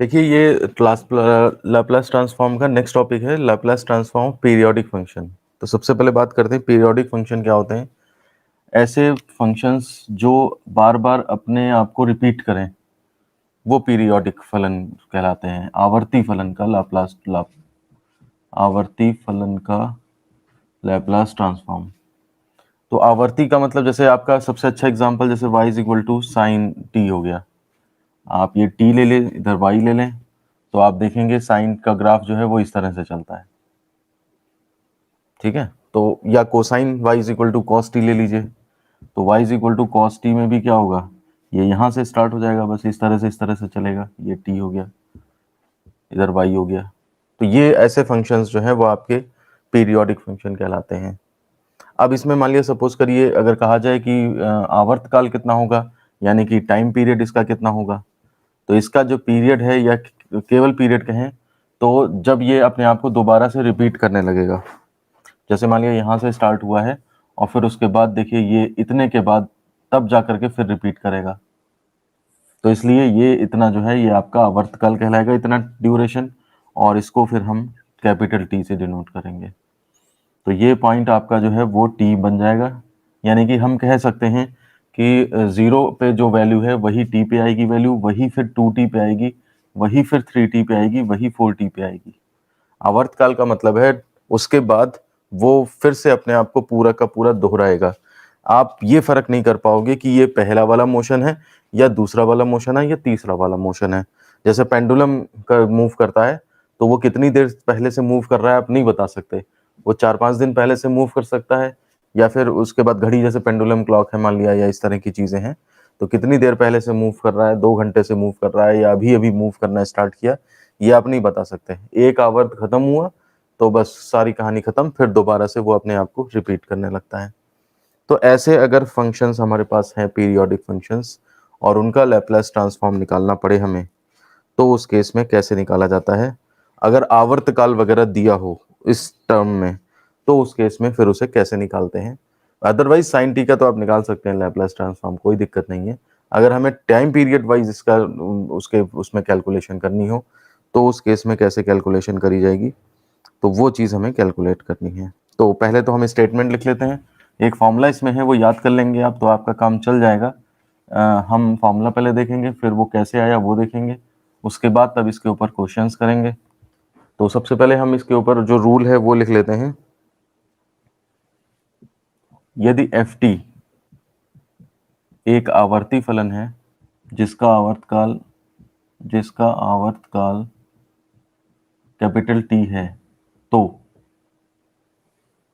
देखिए ये class Laplace transform का नेक्स्ट टॉपिक है लाप्लास ट्रांसफॉर्म पीरियोडिक फंक्शन। तो सबसे पहले बात करते हैं पीरियोडिक फंक्शन क्या होते हैं। ऐसे फंक्शंस जो बार बार अपने आप को रिपीट करें वो पीरियोडिक फलन कहलाते हैं। आवर्ती फलन का लैप्लास ट्रांसफॉर्म। तो आवर्ती का मतलब जैसे आपका सबसे अच्छा एग्जांपल जैसे y is equal to sine t हो गया। आप ये t ले लें, इधर y ले लें, तो आप देखेंगे साइन का ग्राफ जो है वो इस तरह से चलता है। ठीक है, तो या cosine y is equal to cos t ले लीजिए, तो y is equal to cos t में भी क्या होगा, ये यहाँ से स्टार्ट हो जाएगा, बस इस तरह से चलेगा। ये t हो गया, इधर y हो गया। तो ये ऐसे फंक्शंस जो है वो आपके पीरियोडिक फंक्शन कहलाते हैं। अब इसमें मान लिया सपोज करिए अगर कहा जाए कि आवर्तकाल कितना होगा, यानी कि टाइम पीरियड इसका कितना होगा, तो इसका जो पीरियड है या केवल पीरियड कहें तो जब ये अपने आप को दोबारा से रिपीट करने लगेगा। जैसे मान लिया यहाँ से स्टार्ट हुआ है और फिर उसके बाद देखिए ये इतने के बाद तब जा करके फिर रिपीट करेगा। तो इसलिए ये इतना जो है ये आपका आवर्तकाल कहलाएगा, इतना ड्यूरेशन, और इसको फिर हम कैपिटल टी से डिनोट करेंगे। तो ये पॉइंट आपका जो है वो टी बन जाएगा। यानी कि हम कह सकते हैं कि जीरो पे जो वैल्यू है वही टी पे आएगी वैल्यू, वही फिर 2t पे आएगी, वही फिर 3t पे आएगी, वही 4t पे आएगी। आवर्तकाल का मतलब है उसके बाद वो फिर से अपने आप को पूरा का पूरा दोहराएगा। आप ये फर्क नहीं कर पाओगे कि ये पहला वाला मोशन है या दूसरा वाला मोशन है या तीसरा वाला मोशन है। जैसे पेंडुलम का मूव करता है तो वो कितनी देर पहले से मूव कर रहा है आप नहीं बता सकते। वो 4-5 दिन पहले से मूव कर सकता है, या फिर उसके बाद घड़ी जैसे पेंडुलम क्लॉक है मान लिया, या इस तरह की चीजें हैं, तो कितनी देर पहले से मूव कर रहा है, 2 घंटे से मूव कर रहा है या अभी अभी मूव करना स्टार्ट किया, ये आप नहीं बता सकते। एक आवर्त खत्म हुआ तो बस सारी कहानी खत्म, फिर दोबारा से वो अपने आप को रिपीट करने लगता है। तो ऐसे अगर फंक्शंस हमारे पास हैं पीरियोडिक फंक्शंस और उनका लैप्लास ट्रांसफॉर्म निकालना पड़े हमें, तो उस केस में कैसे निकाला जाता है। अगर आवर्तकाल वगैरह दिया हो इस टर्म में तो उस केस में फिर उसे कैसे निकालते हैं। अदरवाइज साइन टी का तो आप निकाल सकते हैं लैप्लास ट्रांसफॉर्म, कोई दिक्कत नहीं है। अगर हमें टाइम पीरियड वाइज इसका उसके उसमें कैलकुलेशन करनी हो तो उस केस में कैसे कैलकुलेशन करी जाएगी, तो वो चीज़ हमें कैलकुलेट करनी है। तो पहले तो हम स्टेटमेंट लिख लेते हैं, एक फॉर्मूला इसमें है वो याद कर लेंगे आप, तो आपका काम चल जाएगा। हम फॉर्मूला पहले देखेंगे, फिर वो कैसे आया वो देखेंगे, उसके बाद तब इसके ऊपर क्वेश्चंस करेंगे। तो सबसे पहले हम इसके ऊपर जो रूल है वो लिख लेते हैं। यदि एफ टी एक आवर्ती फलन है जिसका आवर्तकाल कैपिटल टी है, तो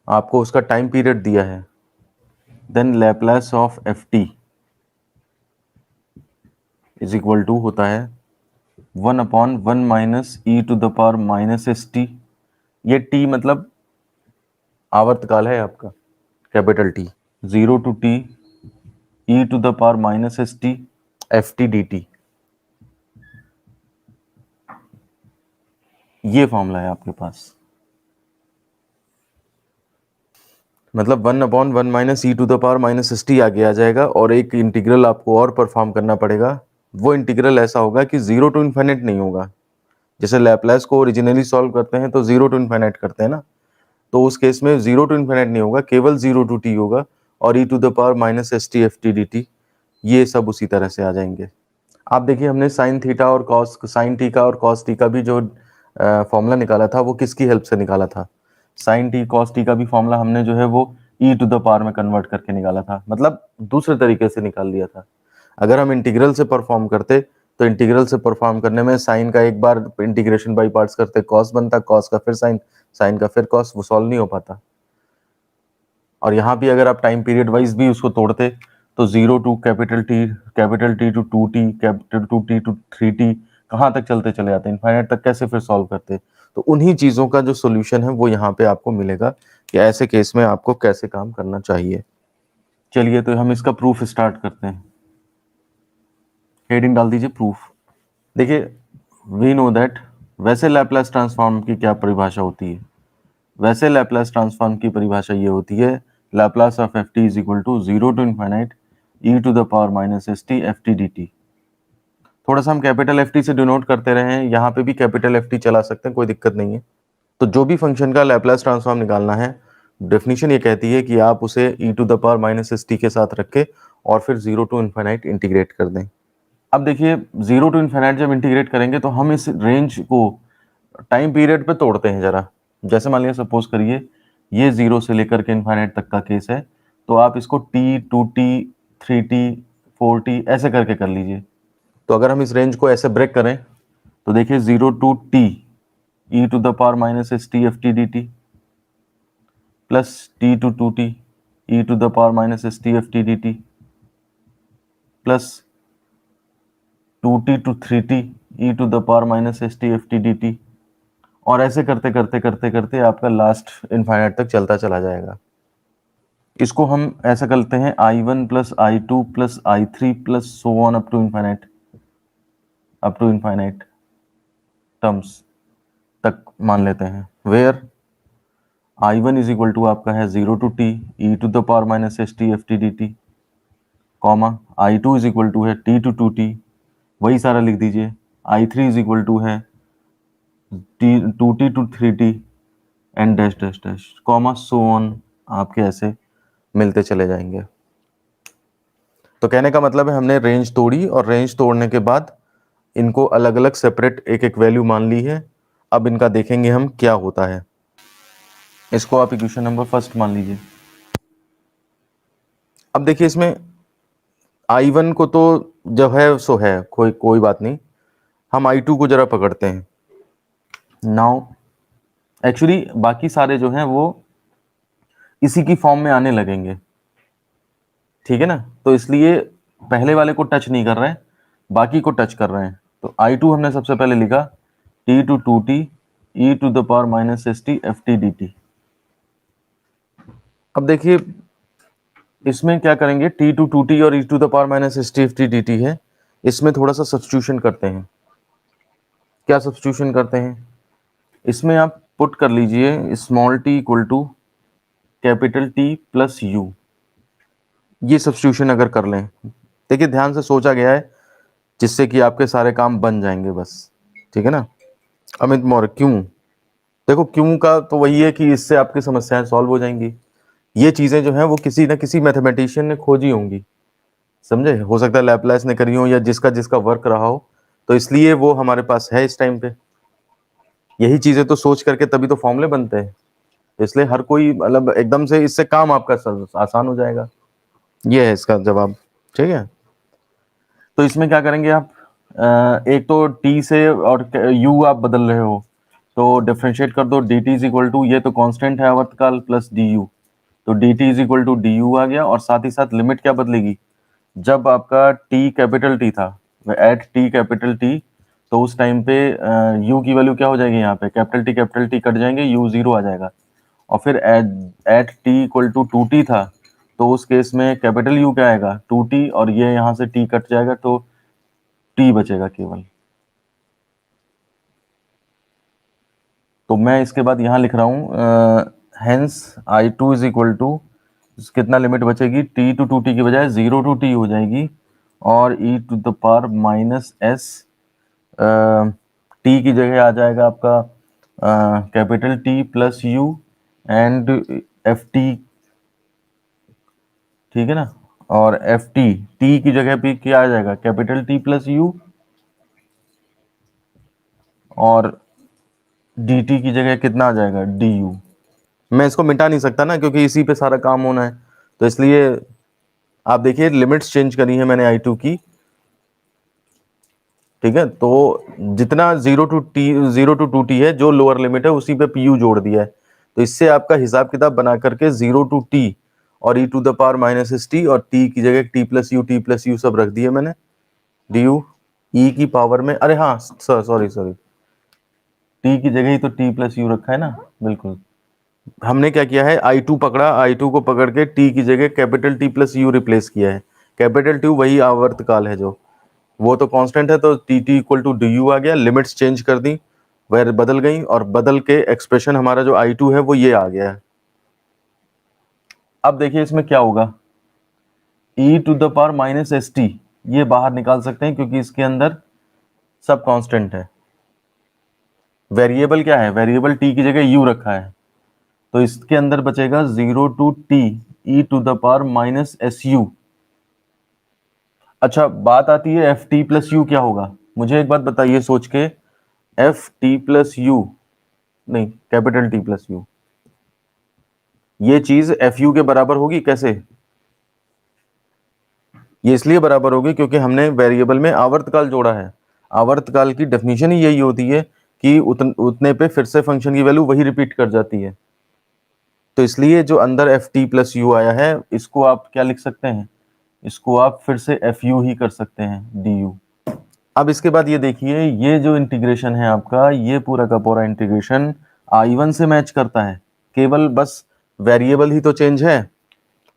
आपको उसका टाइम पीरियड दिया है, then Laplace of f t is equal to होता है 1/1 minus e to the power minus s t. ये टी मतलब आवर्तकाल है आपका capital T, 0 to t e to the power minus s t f t d t. ये formula है आपके पास। मतलब 1/1 minus e to the power minus s t आगे आ जाएगा, और एक इंटीग्रल आपको और परफॉर्म करना पड़ेगा। वो इंटीग्रल ऐसा होगा कि 0 टू इन्फिनिट नहीं होगा। जैसे लैप्लास को ओरिजिनली सॉल्व करते हैं तो 0 टू इन्फिनिट करते हैं ना, तो उस केस में 0 टू इन्फिनिट नहीं होगा, केवल 0 टू टी होगा, और e to the power minus s t f t d t ये सब उसी तरह से आ जाएंगे। आप देखिए हमने साइन थीटा और कॉस साइन टी का और कॉस टी का भी जो फॉर्मूला निकाला था वो किसकी हेल्प से निकाला था। साइन टी कॉस टी का भी फॉर्मूला हमने जो है वो ई टू द पावर में कन्वर्ट करके निकाला था, मतलब दूसरे तरीके से निकाल लिया था। अगर हम इंटीग्रल से परफॉर्म करते तो इंटीग्रल से परफॉर्म करने में साइन का एक बार इंटीग्रेशन बाई पार्ट्स करते कॉस बनता, कॉस का फिर साइन, साइन का फिर कॉस, वो सॉल्व नहीं हो पाता। और यहाँ भी अगर आप टाइम पीरियड वाइज भी उसको तोड़ते तो 0 to capital T to 2t, capital 2t to 3t, कहाँ तक चलते चले जाते, इनफाइनाइट तक कैसे फिर सॉल्व करते। तो उन्हीं चीज़ों का जो सोल्यूशन है वो यहाँ पे आपको मिलेगा कि ऐसे केस में आपको कैसे काम करना चाहिए। चलिए तो हम इसका प्रूफ स्टार्ट करते हैं। हेडिंग डाल दीजिए प्रूफ। देखिए वी नो दैट वैसे लैप्लास ट्रांसफॉर्म की क्या परिभाषा होती है। वैसे लैप्लास ट्रांसफॉर्म की परिभाषा ये होती है, Laplace of f t is equal to 0 to infinite e to the power minus s t f t d t. थोड़ा सा हम कैपिटल एफ टी से डिनोट करते रहे हैं, यहाँ पे भी कैपिटल एफ टी चला सकते हैं, कोई दिक्कत नहीं है। तो जो भी फंक्शन का लैपलेस ट्रांसफॉर्म निकालना है, डेफिनेशन ये कहती है कि आप उसे e to the power minus s t के साथ रखें और फिर 0 टू इन्फिनाइट इंटीग्रेट कर दें। अब देखिए 0 टू इन्फिनाइट जब इंटीग्रेट करेंगे तो हम इस रेंज को टाइम पीरियड पे तोड़ते हैं जरा। जैसे मान लिया सपोज करिए ये 0 से लेकर के इन्फिनाइट तक का केस है, तो आप इसको t 2t 3t 4t ऐसे करके कर लीजिए। तो अगर हम इस रेंज को ऐसे ब्रेक करें तो देखिए 0 to t e to the power minus s t f t d t plus t to 2t e to the power minus s t f t d t plus 2t to 3t e to the power minus s t f t d t, और ऐसे करते करते करते करते आपका last infinite तक चलता चला जाएगा। इसको हम ऐसा करते हैं i1 plus i2 plus i3 plus so on up to infinite terms तक मान लेते हैं, where i1 is equal to आपका है 0 to t e to the power minus s t f t d t, comma i2 is equal to है t to 2t, वही सारा लिख दीजिए। i3 इज इक्वल टू है two t to 3t and dash dash dash comma so on, आपके ऐसे मिलते चले जाएंगे। तो कहने का मतलब है हमने रेंज तोड़ी और रेंज तोड़ने के बाद इनको अलग अलग सेपरेट एक एक वैल्यू मान ली है। अब इनका देखेंगे हम क्या होता है। इसको आप इक्वेशन नंबर फर्स्ट मान लीजिए। अब देखिए इसमें i1 को तो जो है सो है, कोई बात नहीं। हम i2 को जरा पकड़ते हैं। नाउ एक्चुअली बाकी सारे जो हैं वो इसी की फॉर्म में आने लगेंगे, ठीक है ना। तो इसलिए पहले वाले को टच नहीं कर रहे हैं, बाकी को टच कर रहे हैं। तो i2 हमने सबसे पहले लिखा t to 2t e to the power minus s t f t d t. अब देखिए इसमें क्या करेंगे, t टू 2t और e to the power minus s t f t d t है, इसमें थोड़ा सा सब्स्टिट्यूशन करते हैं। क्या सब्स्टिट्यूशन करते हैं, इसमें आप पुट कर लीजिए small t equal to capital T plus u। ये सब्स्टिट्यूशन अगर कर लें, देखिए ध्यान से सोचा गया है जिससे कि आपके सारे काम बन जाएंगे बस, ठीक है ना। अमित मौर्य क्यों, देखो क्यों का तो वही है कि इससे आपकी समस्याएं सॉल्व हो जाएंगी। ये चीजें जो हैं वो किसी ना किसी मैथमेटिशियन ने खोजी होंगी, समझे। हो सकता है लैपलास ने करी हो या जिसका जिसका वर्क रहा हो, तो इसलिए वो हमारे पास है इस टाइम पे। यही चीजें तो सोच करके तभी तो फॉर्मूले बनते हैं, इसलिए हर कोई मतलब एकदम से इससे काम आपका आसान हो जाएगा। ये है इसका जवाब, ठीक है। तो इसमें क्या करेंगे आप, एक तो t से और u आप बदल रहे हो तो डिफरेंशिएट कर दो, dt इज इक्वल टू, ये तो कांस्टेंट है आवर्तकाल, प्लस du, तो dt is equal to du आ गया। और साथ ही साथ लिमिट क्या बदलेगी, जब आपका t कैपिटल T था, एट t कैपिटल T, तो उस टाइम पे u की वैल्यू क्या हो जाएगी, यहाँ पे कैपिटल T कट जाएंगे, u 0 आ जाएगा। और फिर eight t equal to 2t था, तो उस केस में कैपिटल U क्या आएगा 2t, और ये यहाँ से t कट जाएगा तो t बचेगा केवल। तो मैं इसके बाद यहाँ लिख रहा हूँ hence i2 is equal to, कितना लिमिट बचेगी, t टू 2t की बजाय 0 टू t हो जाएगी, और e to the power minus s, t की जगह आ जाएगा आपका capital T plus u and f t, ठीक है ना। और एफ टी, टी की जगह पे क्या आ जाएगा, कैपिटल T प्लस यू, और डी टी की जगह कितना आ जाएगा, डी यू। मैं इसको मिटा नहीं सकता ना, क्योंकि इसी पे सारा काम होना है, तो इसलिए आप देखिए लिमिट्स चेंज करी है मैंने i2 की, ठीक है। तो जितना 0 टू 2t है, जो लोअर लिमिट है उसी पे pu जोड़ दिया है। तो इससे आपका हिसाब किताब बना करके 0 टू t और e to the power minus s t, और t की जगह t प्लस यू सब रख दिए मैंने, डी यू e की पावर में, अरे हाँ सॉरी t की जगह ही तो t प्लस यू रखा है ना, बिल्कुल। हमने क्या किया है, i2 पकड़ा, i2 को पकड़ के t की जगह capital T plus you replace किया है। कैपिटल T वही आवर्तकाल है, जो वो तो कांस्टेंट है, तो T T equal to D U आ गया। लिमिट्स चेंज कर दी, वह बदल गई, और बदल के एक्सप्रेशन हमारा जो i2 है वो ये आ गया है। अब देखिए इसमें क्या होगा, e to the power minus s t, ये बाहर निकाल सकते हैं क्योंकि इसके अंदर सब कांस्टेंट है। वेरिएबल क्या है, वेरिएबल टी की जगह यू रखा है, तो इसके अंदर बचेगा 0 to t e to the power minus s u. अच्छा, बात आती है एफ टी प्लस यू क्या होगा, मुझे एक बात बताइए सोच के, एफ टी प्लस यू, नहीं कैपिटल टी प्लस यू, ये चीज एफ यू के बराबर होगी कैसे? ये इसलिए बराबर होगी क्योंकि हमने वेरिएबल में आवर्तकाल जोड़ा है। आवर्तकाल की डेफिनेशन ही यही होती है कि उतने पे फिर से फंक्शन की वैल्यू वही रिपीट कर जाती है। तो इसलिए जो अंदर एफ टी प्लस यू आया है, इसको आप क्या लिख सकते हैं, इसको आप फिर से एफ यू ही कर सकते हैं, डी यू। अब इसके बाद ये देखिए, ये जो इंटीग्रेशन है आपका, ये पूरा का पूरा इंटीग्रेशन I1 से मैच करता है, केवल बस वेरिएबल ही तो चेंज है,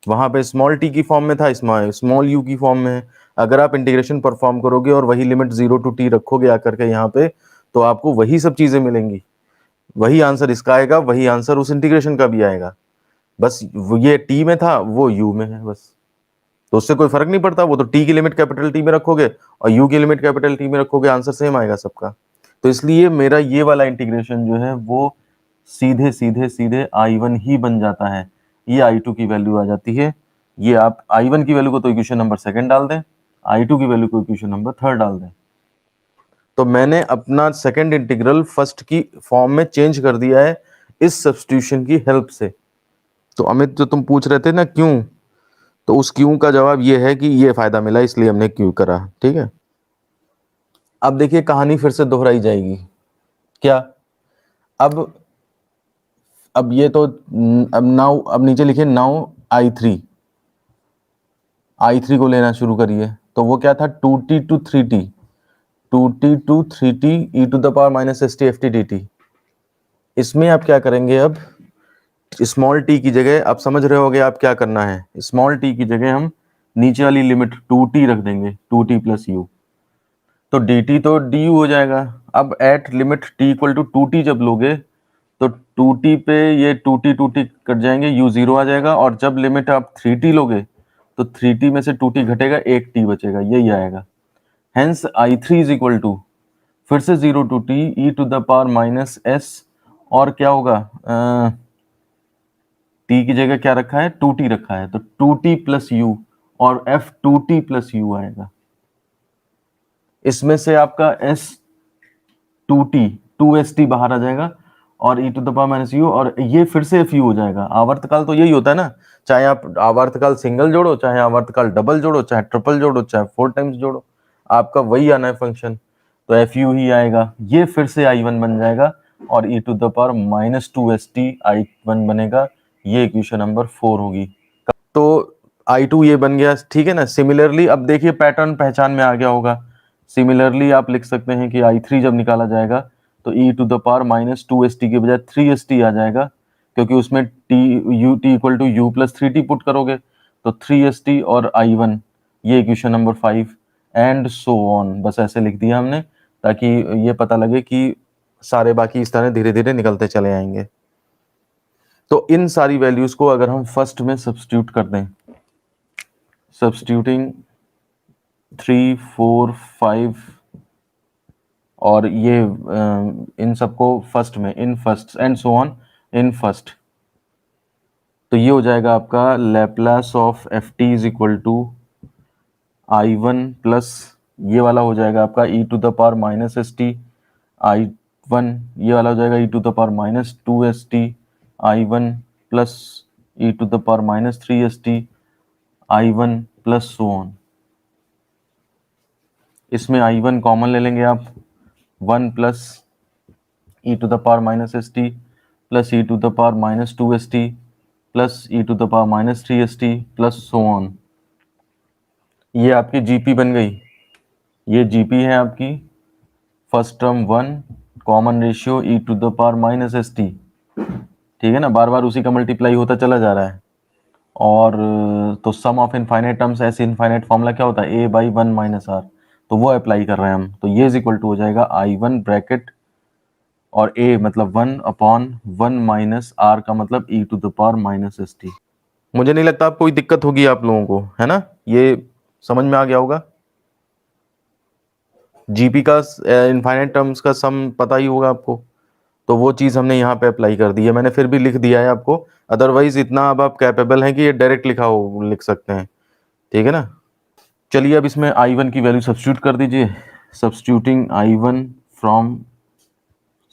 वहां पे स्मॉल टी की फॉर्म में था, स्मॉल यू की फॉर्म में है। अगर आप इंटीग्रेशन परफॉर्म करोगे और वही लिमिट 0 टू टी रखोगे आकर के यहाँ पे, तो आपको वही सब चीजें मिलेंगी, वही आंसर इसका आएगा, वही आंसर उस इंटीग्रेशन का भी आएगा, बस ये टी में था वो यू में है बस। तो उससे कोई फर्क नहीं पड़ता, वो तो टी की लिमिट कैपिटल टी में रखोगे और यू की लिमिट कैपिटल टी में रखोगे, आंसर सेम आएगा सबका। तो इसलिए मेरा ये वाला इंटीग्रेशन जो है वो सीधे सीधे सीधे I1 ही बन जाता है, ये I2 की वैल्यू आ जाती है। ये आप I1 की वैल्यू को तो इक्वेशन नंबर 2 डाल दें, I2 की वैल्यू को इक्वेशन नंबर 3 डाल दें। तो मैंने अपना सेकंड इंटीग्रल फर्स्ट की फॉर्म में चेंज कर दिया है इस सब्स्टिट्यूशन की हेल्प से। तो अमित, जो तुम पूछ रहे थे ना क्यों, तो उस क्यों का जवाब ये है कि ये फायदा मिला इसलिए हमने क्यों करा, ठीक है। अब देखिए कहानी फिर से दोहराई जाएगी क्या, अब ये तो अब नाउ, अब नीचे लिखे नाउ I3 को लेना शुरू करिए, तो वो क्या था 2t to 3t, 2t to 3t e to the power minus s t f t d t. इसमें आप क्या करेंगे, अब स्मॉल टी की जगह, आप समझ रहे होगे आप क्या करना है, स्मॉल टी की जगह हम नीचे वाली लिमिट 2t रख देंगे, 2t प्लस यू, तो dt तो du हो जाएगा। अब at limit t equal to 2t जब लोगे तो 2t पे ये 2t कट जाएंगे, u 0 आ जाएगा, और जब लिमिट आप 3t लोगे तो 3t में से 2t घटेगा, एक t बचेगा, यही आएगा। Hence I3 is equal to फिर से 0 to t e to the power minus s, और क्या होगा, t की जगह क्या रखा है, 2t रखा है, तो 2t प्लस यू, और f 2t प्लस यू आएगा। इसमें से आपका s 2t 2st बाहर आ जाएगा, और e to the power minus u, और ये फिर से एफ यू हो जाएगा। आवर्तकाल तो यही होता है ना, चाहे आप आवर्तकाल सिंगल जोड़ो, चाहे आवर्तकाल डबल जोड़ो, चाहे ट्रिपल जोड़ो, चाहे 4 टाइम्स जोड़ो, आपका वही आना है फंक्शन, तो एफ यू ही आएगा। ये फिर से I1 बन जाएगा, और e to the power minus 2st I1 बनेगा, ये इक्वेशन नंबर 4 होगी। तो I2 ये बन गया, ठीक है ना। सिमिलरली अब देखिए पैटर्न पहचान में आ गया होगा। सिमिलरली आप लिख सकते हैं कि I3 जब निकाला जाएगा तो e to the power minus 2st के बजाय 3st आ जाएगा, क्योंकि उसमें t equal to u plus 3t put करोगे, तो 3st और I1, ये equation number 5 and so on. बस ऐसे लिख दिया हमने ताकि ये पता लगे कि सारे बाकी इस तरह धीरे धीरे निकलते चले आएंगे। तो इन सारी वैल्यूज को अगर हम फर्स्ट में सब्स्टिट्यूट कर दें, सब्स्टिट्यूटिंग 3, 4, 5, और ये इन सबको फर्स्ट में, इन फर्स्ट एंड सो ऑन इन फर्स्ट, तो ये हो जाएगा आपका Laplace of f t is equal to I1 plus ये वाला हो जाएगा आपका e to the power minus s t I1, ये वाला हो जाएगा e to the power minus 2st I1 plus e to the power minus 3st I1 plus so on. इसमें I1 कॉमन ले लेंगे आप, 1 plus e to the power minus s t plus e to the power minus 2st plus e to the power minus 3st plus so on. ये आपकी GP बन गई, ये GP है आपकी, first term 1 common ratio e to the power minus s t, ठीक है ना, बार बार उसी का मल्टीप्लाई होता चला जा रहा है। और तो सम ऑफ इनफाइनाइट टर्म्स, ऐसे इनफाइनाइट फॉर्मूला क्या होता है, a बाई 1 माइनस आर, तो वो अप्लाई कर रहे हैं हम, तो ये इज इक्वल टू हो जाएगा I1 ब्रैकेट और a मतलब 1 अपॉन 1 माइनस r का मतलब e to the power minus s t. मुझे नहीं लगता आप कोई दिक्कत होगी आप लोगों को, है ना, ये समझ में आ गया होगा। जीपी का इनफाइनाइट टर्म्स का सम पता ही होगा आपको, तो वो चीज़ हमने यहाँ पे अप्लाई कर दी है, मैंने फिर भी लिख दिया है आपको, अदरवाइज इतना अब आप कैपेबल हैं कि ये डायरेक्ट लिख सकते हैं, ठीक है ना। चलिए अब इसमें I1 की वैल्यू सब्स्टिट्यूट कर दीजिए, सब्स्टिट्यूटिंग I1 फ्रॉम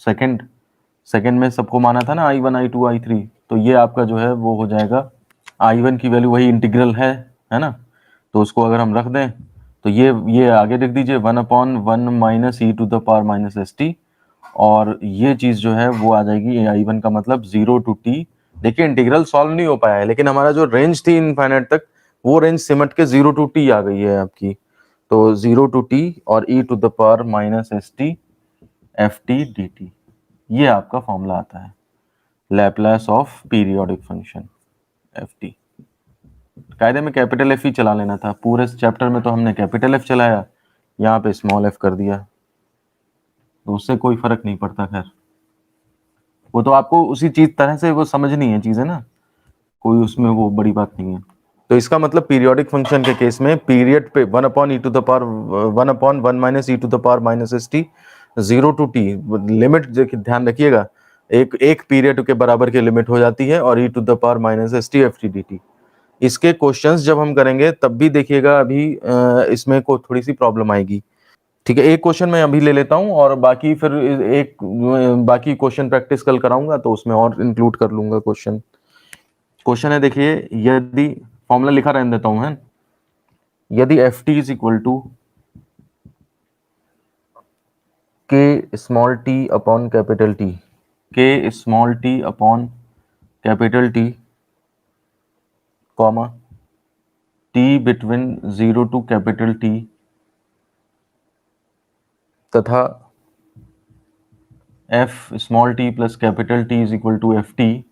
सेकंड में सबको माना था ना I1 I2 I3, तो ये आपका जो है वो हो जाएगा, I1 की वैल्यू वही इंटीग्रल है ना, तो उसको अगर हम रख दें तो ये आगे लिख दीजिए 1/1 minus e to the power minus s t, और ये चीज़ जो है वो आ जाएगी I1 का मतलब 0 to t। देखिए इंटीग्रल सॉल्व नहीं हो पाया है, लेकिन हमारा जो रेंज थी इनफाइनाइट तक, वो रेंज सिमट के 0 to t आ गई है आपकी, तो 0 to t और e to the power minus s t f t d t, ये आपका फॉर्मूला आता है Laplace of periodic function f t. कायदे में कैपिटल एफ ही चला लेना था, पूरे चैप्टर में तो हमने कैपिटल एफ चलाया, यहाँ पे स्मॉल एफ कर दिया, तो उससे कोई फर्क नहीं पड़ता। खैर वो तो आपको उसी चीज तरह से वो समझनी है चीजें ना, कोई उसमें वो बड़ी बात नहीं है। तो इसका मतलब पीरियोडिक फंक्शन के केस में पीरियड पे 1/1 minus e to the power minus s t 0 to t, limit ध्यान रखिएगा, एक पीरियड के बराबर की लिमिट हो जाती है, और e to the power minus s t f t d t. इसके क्वेश्चंस जब हम करेंगे तब भी देखिएगा, अभी इसमें को थोड़ी सी प्रॉब्लम आएगी, ठीक है। एक क्वेश्चन मैं अभी ले लेता हूं, और बाकी फिर बाकी क्वेश्चन प्रैक्टिस कल कराऊंगा, तो उसमें और इंक्लूड कर लूंगा क्वेश्चन है देखिए, यदि फॉर्मूला लिखा रहने देता हूं, है, यदि f t is equal to k small t upon capital T, k small t upon capital T, comma t between 0 to capital T, तथा f small t plus capital T is equal to f t,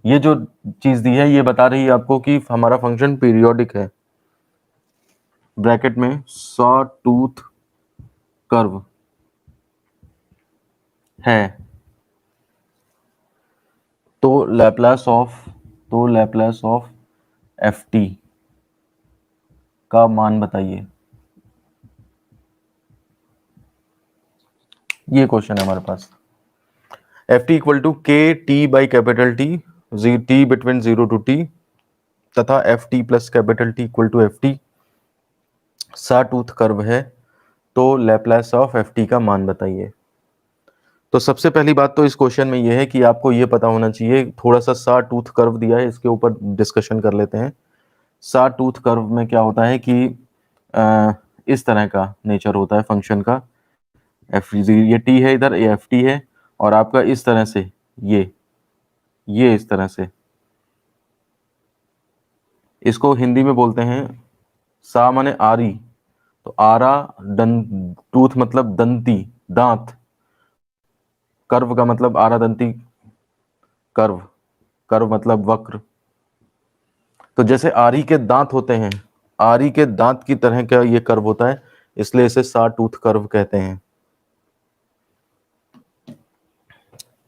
ये जो चीज दी है ये बता रही है आपको कि हमारा फंक्शन पीरियोडिक है, ब्रैकेट में सॉ टूथ कर्व है, तो लैप्लास ऑफ एफ टी का मान बताइए। ये क्वेश्चन है हमारे पास, f t equal to k t by capital T, t between 0 to t, तथा f t plus capital T equal to f t, saw tooth curve है, तो लैप्लास ऑफ एफ टी का मान बताइए। तो सबसे पहली बात तो इस क्वेश्चन में यह है कि आपको ये पता होना चाहिए, थोड़ा सा सा टूथ कर्व दिया है, इसके ऊपर डिस्कशन कर लेते हैं। सा टूथ कर्व में क्या होता है कि इस तरह का नेचर होता है फंक्शन का, एफ ये टी है इधर, ये एफ टी है, और आपका इस तरह से ये इस तरह से, इसको हिंदी में बोलते हैं सा माने आरी, तो आरा टूथ मतलब दंती, दांत, कर्व का मतलब आरा दंती कर्व, कर्व मतलब वक्र। तो जैसे आरी के दांत होते हैं, आरी के दांत की तरह का ये कर्व होता है, इसलिए इसे सा टूथ कर्व कहते हैं।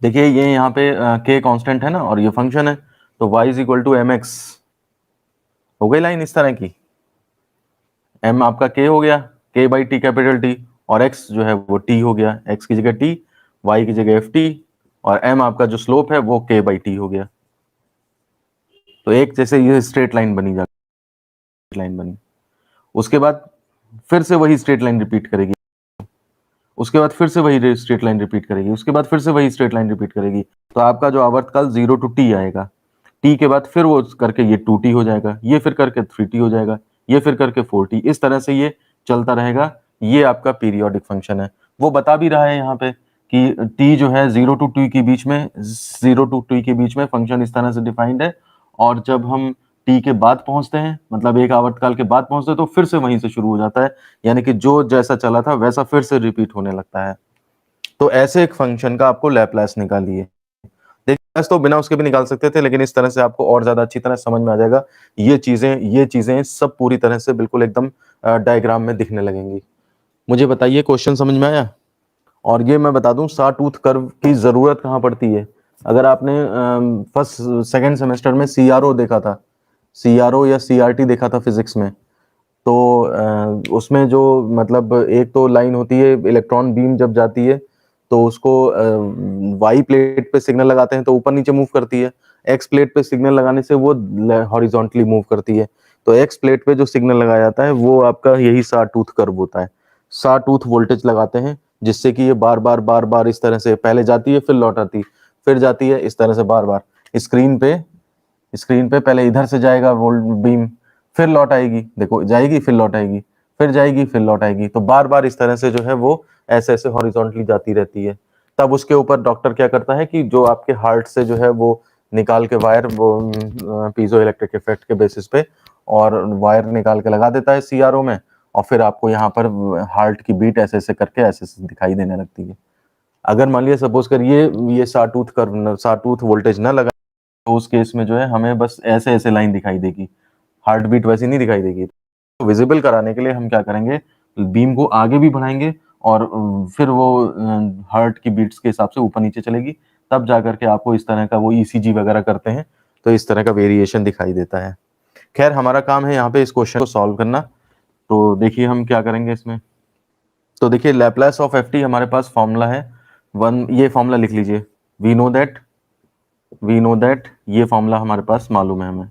देखिए ये यहाँ पे के कांस्टेंट है ना, और ये फंक्शन है, तो y is equal to m x, हो गई लाइन इस तरह की, m आपका k हो गया, k by T capital T, और x जो है वो t हो गया, x की जगह t, y की जगह ft, और m आपका जो स्लोप है वो k बाई टी हो गया। तो एक जैसे ये स्ट्रेट लाइन बनी, लाइन बनी, उसके बाद फिर से वही स्ट्रेट लाइन रिपीट करेगी, उसके बाद फिर से वही स्ट्रेट लाइन रिपीट करेगी, उसके बाद फिर से वही स्ट्रेट लाइन रिपीट करेगी, तो आपका जो आवर्तकाल 0 to t आएगा, t के बाद फिर वो करके ये 2t हो जाएगा, ये फिर करके 3t हो जाएगा, ये फिर करके 4t, इस तरह से ये चलता रहेगा। ये आपका पीरियोडिक फंक्शन है। वो बता भी रहा है यहाँ पे कि t जो है 0 to t के बीच में, 0 to t के बीच में फंक्शन इस तरह से डिफाइंड है, और जब हम टी के बाद पहुंचते हैं, मतलब एक आवर्तकाल के बाद पहुंचते हैं, तो फिर से वहीं से शुरू हो जाता है, यानी कि जो जैसा चला था वैसा फिर से रिपीट होने लगता है। तो ऐसे एक फंक्शन का आपको लैप्लास निकालिए। देखिए तो बिना उसके भी निकाल सकते थे, लेकिन इस तरह से आपको और ज्यादा अच्छी तरह समझ में आ जाएगा, ये चीजें सब पूरी तरह से बिल्कुल एकदम डायग्राम में दिखने लगेंगी। मुझे बताइए क्वेश्चन समझ में आया? और ये मैं बता दूं, सा टूथ कर्व की जरूरत कहाँ पड़ती है? अगर आपने फर्स्ट सेकेंड सेमेस्टर में सीआरओ देखा था, सीआरओ या सीआरटी देखा था फिजिक्स में, तो उसमें जो मतलब एक तो लाइन होती है, इलेक्ट्रॉन बीम जब जाती है तो उसको वाई प्लेट पे सिग्नल लगाते हैं तो ऊपर नीचे मूव करती है, एक्स प्लेट पे सिग्नल लगाने से वो हॉरिजॉन्टली मूव करती है। तो एक्स प्लेट पे जो सिग्नल लगाया जाता है वो आपका यही सा टूथ कर्व होता है। सा टूथ वोल्टेज लगाते हैं जिससे कि ये बार बार इस तरह से पहले जाती है, फिर लौट आती, फिर जाती है, इस तरह से बार बार स्क्रीन पे पहले इधर से जाएगा वोल्ट बीम, फिर लौट आएगी, देखो जाएगी फिर लौट आएगी, फिर जाएगी फिर लौट आएगी। तो बार बार इस तरह से जो है वो ऐसे ऐसे हॉरिजॉन्टली जाती रहती है। तब उसके ऊपर डॉक्टर क्या करता है कि जो आपके हार्ट से जो है वो निकाल के वायर, वो पीजो इलेक्ट्रिक इफेक्ट के बेसिस पे, और वायर निकाल के लगा देता है सीआरओ में, और फिर आपको यहाँ पर हार्ट की बीट ऐसे ऐसे करके ऐसे ऐसे दिखाई देने लगती है। अगर मान लिया सपोज करिए ये साटूथ वोल्टेज ना लगा, तो उस केस में जो है हमें बस ऐसे ऐसे लाइन दिखाई देगी, हार्ट बीट वैसी नहीं दिखाई देगी। तो विजिबल कराने के लिए हम क्या करेंगे, बीम को आगे भी बढ़ाएंगे और फिर वो हार्ट की बीट्स के हिसाब से ऊपर नीचे चलेगी, तब जाकर के आपको इस तरह का वो ईसीजी वगैरह करते हैं तो इस तरह का वेरिएशन दिखाई देता है। खैर हमारा काम है यहाँ पे इस क्वेश्चन को सॉल्व करना। तो देखिए हम क्या करेंगे इसमें। तो देखिए लैप्लास ऑफ एफ टी हमारे पास फॉर्मूला है वन, ये फॉर्मूला लिख लीजिए, वी नो दैट ये फॉर्मूला हमारे पास मालूम है हमें,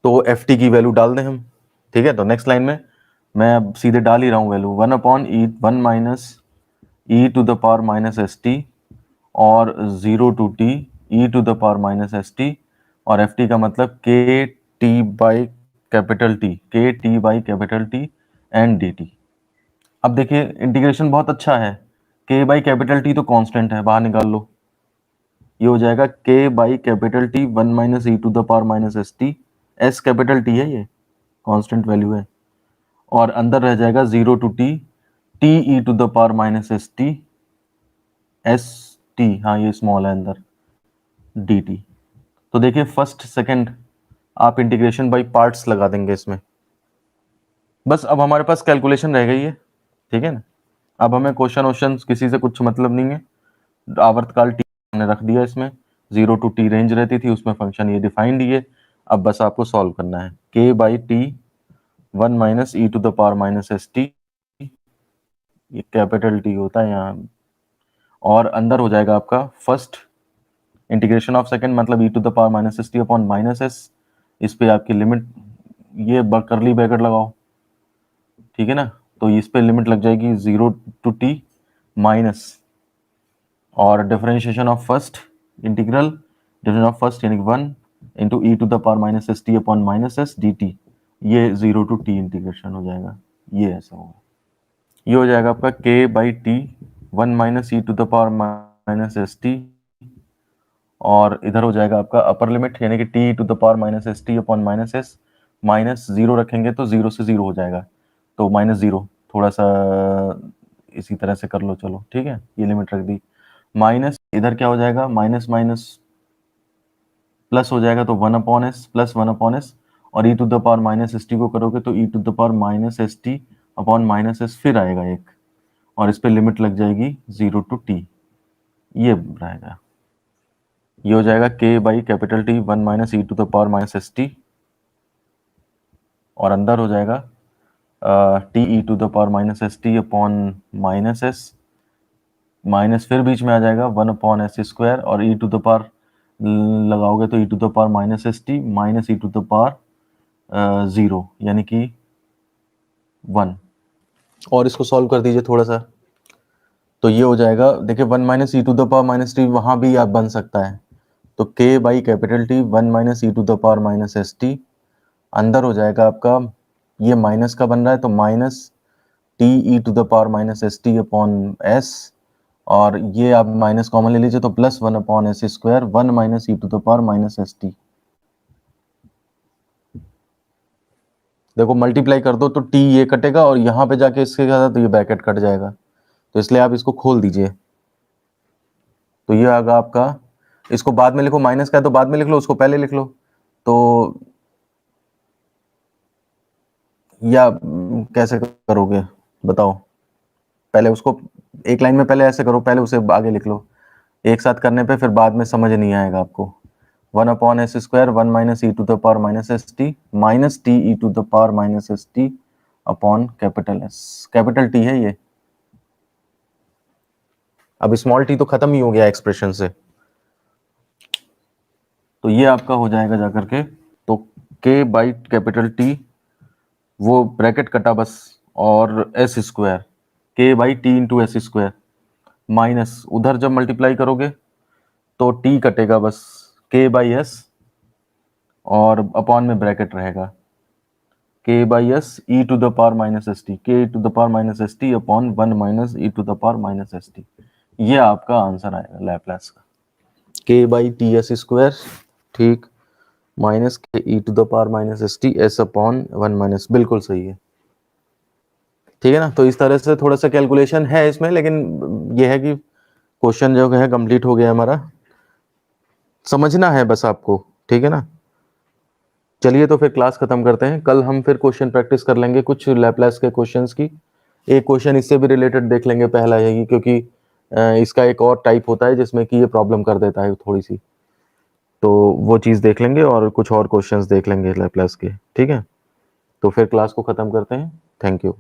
तो एफ टी की वैल्यू डाल दें हम। ठीक है, तो नेक्स्ट लाइन में मैं अब सीधे डाल ही रहा हूँ वैल्यू, 1/(1 - e⁻) और 0 to t e⁻⁻ और एफ टी का मतलब के t by capital T and D t. अब देखिए इंटीग्रेशन बहुत अच्छा है, के बाई कैपिटल टी तो कांस्टेंट है, बाहर निकाल लो, ये हो जाएगा के by capital T 1 - e⁻ S capital T है, ये कांस्टेंट वैल्यू है, और अंदर रह जाएगा 0 to t एस टी, हाँ ये स्मॉल है अंदर, डी टी। तो देखिए फर्स्ट सेकंड आप इंटीग्रेशन बाई पार्ट्स लगा देंगे इसमें, बस अब हमारे पास कैलकुलेशन रह गई है। ठीक है ना, अब हमें क्वेश्चन किसी से कुछ मतलब नहीं है, आवर्तकाल टी हमने रख दिया इसमें, 0 to t रेंज रहती थी उसमें फंक्शन ये डिफाइंड ही है। अब बस आपको सॉल्व करना है, k बाई टी 1 - e⁻ ये कैपिटल टी होता है यहाँ, और अंदर हो जाएगा आपका फर्स्ट इंटीग्रेशन ऑफ सेकंड मतलब e⁻ अपॉन -s, इस पे आपकी लिमिट, ये करली ब्रैकेट लगाओ, ठीक है ना, तो इस पे लिमिट लग जाएगी 0 to t माइनस, और डिफरेंशिएशन ऑफ फर्स्ट यानी 1 into e⁻ upon -s dt, ये 0 to t इंटीग्रेशन हो जाएगा, ये ऐसा होगा, ये हो जाएगा आपका k बाई टी 1 - e⁻ और इधर हो जाएगा आपका अपर लिमिट यानी कि t⁻ अपॉन -s, माइनस 0 रखेंगे तो 0 से 0 हो जाएगा, तो -0 थोड़ा सा इसी तरह से कर लो, चलो ठीक है, ये लिमिट रख दी, माइनस इधर क्या हो जाएगा, माइनस माइनस प्लस हो जाएगा, तो 1/s प्लस 1/s, और e⁻ को करोगे तो e⁻ अपॉन -s फिर आएगा एक, और इस पे लिमिट लग जाएगी 0 to t, ये रहेगा, ये हो जाएगा k by capital T 1 - e⁻ और अंदर हो जाएगा t e⁻ upon -s, minus फिर बीच में आ जाएगा 1/s² और लगाओगे तो e⁻ माइनस e⁻0 यानी कि 1, और इसको सॉल्व कर दीजिए थोड़ा सा, तो ये हो जाएगा, देखिए 1 - e⁻t वहां भी आप बन सकता है, तो k by capital T 1 - e⁻ अंदर हो जाएगा आपका, ये माइनस का बन रहा है तो minus t e⁻ upon s, और ये आप माइनस कॉमन ले लीजिए तो प्लस 1/s², 1 - e⁻ देखो मल्टीप्लाई कर दो तो t ये कटेगा और यहाँ पे जाके इसके साथ तो ये ब्रैकेट कट जाएगा, तो इसलिए आप इसको खोल दीजिए, तो ये आगा आपका, इसको बाद में लिखो, माइनस का है तो बाद में लिख लो, उसको पहले लिख लो, तो या कैसे करोगे बताओ, पहले उसको एक लाइन में पहले ऐसे करो, पहले उसे आगे लिख लो, एक साथ करने पे फिर बाद में समझ नहीं आएगा आपको, 1 upon s square 1 minus e to the power minus s t minus t e to the power minus s t upon capital S, capital T है ये। अब स्मॉल टी तो खत्म ही हो गया एक्सप्रेशन से, तो ये आपका हो जाएगा जाकर के, तो के बाई कैपिटल टी, वो ब्रैकेट कटा बस, और s square k by t into s square minus, उधर जब मल्टीप्लाई करोगे तो टी कटेगा बस, के बाई एस और अपॉन में ब्रैकेट रहेगा k by s e to the power minus s t, k e to the power minus s t upon 1 minus e to the power minus s t. ये आपका answer आएगा Laplace का, k by t s square, ठीक, minus k e to the power minus s t s upon 1 minus, बिल्कुल सही है, ठीक है ना। तो इस तरह से थोड़ा सा कैलकुलेशन है इसमें, लेकिन ये है कि क्वेश्चन जो है कंप्लीट हो गया हमारा, समझना है बस आपको, ठीक है ना। चलिए तो फिर क्लास खत्म करते हैं, कल हम फिर क्वेश्चन प्रैक्टिस कर लेंगे कुछ लैपलास के क्वेश्चंस की। एक क्वेश्चन इससे भी रिलेटेड देख लेंगे पहला यही, क्योंकि इसका एक और टाइप होता है जिसमें कि ये प्रॉब्लम कर देता है थोड़ी सी, तो वो चीज़ देख लेंगे और कुछ और क्वेश्चंस देख लेंगे लैपलास के, ठीक है। तो फिर क्लास को ख़त्म करते हैं, थैंक यू।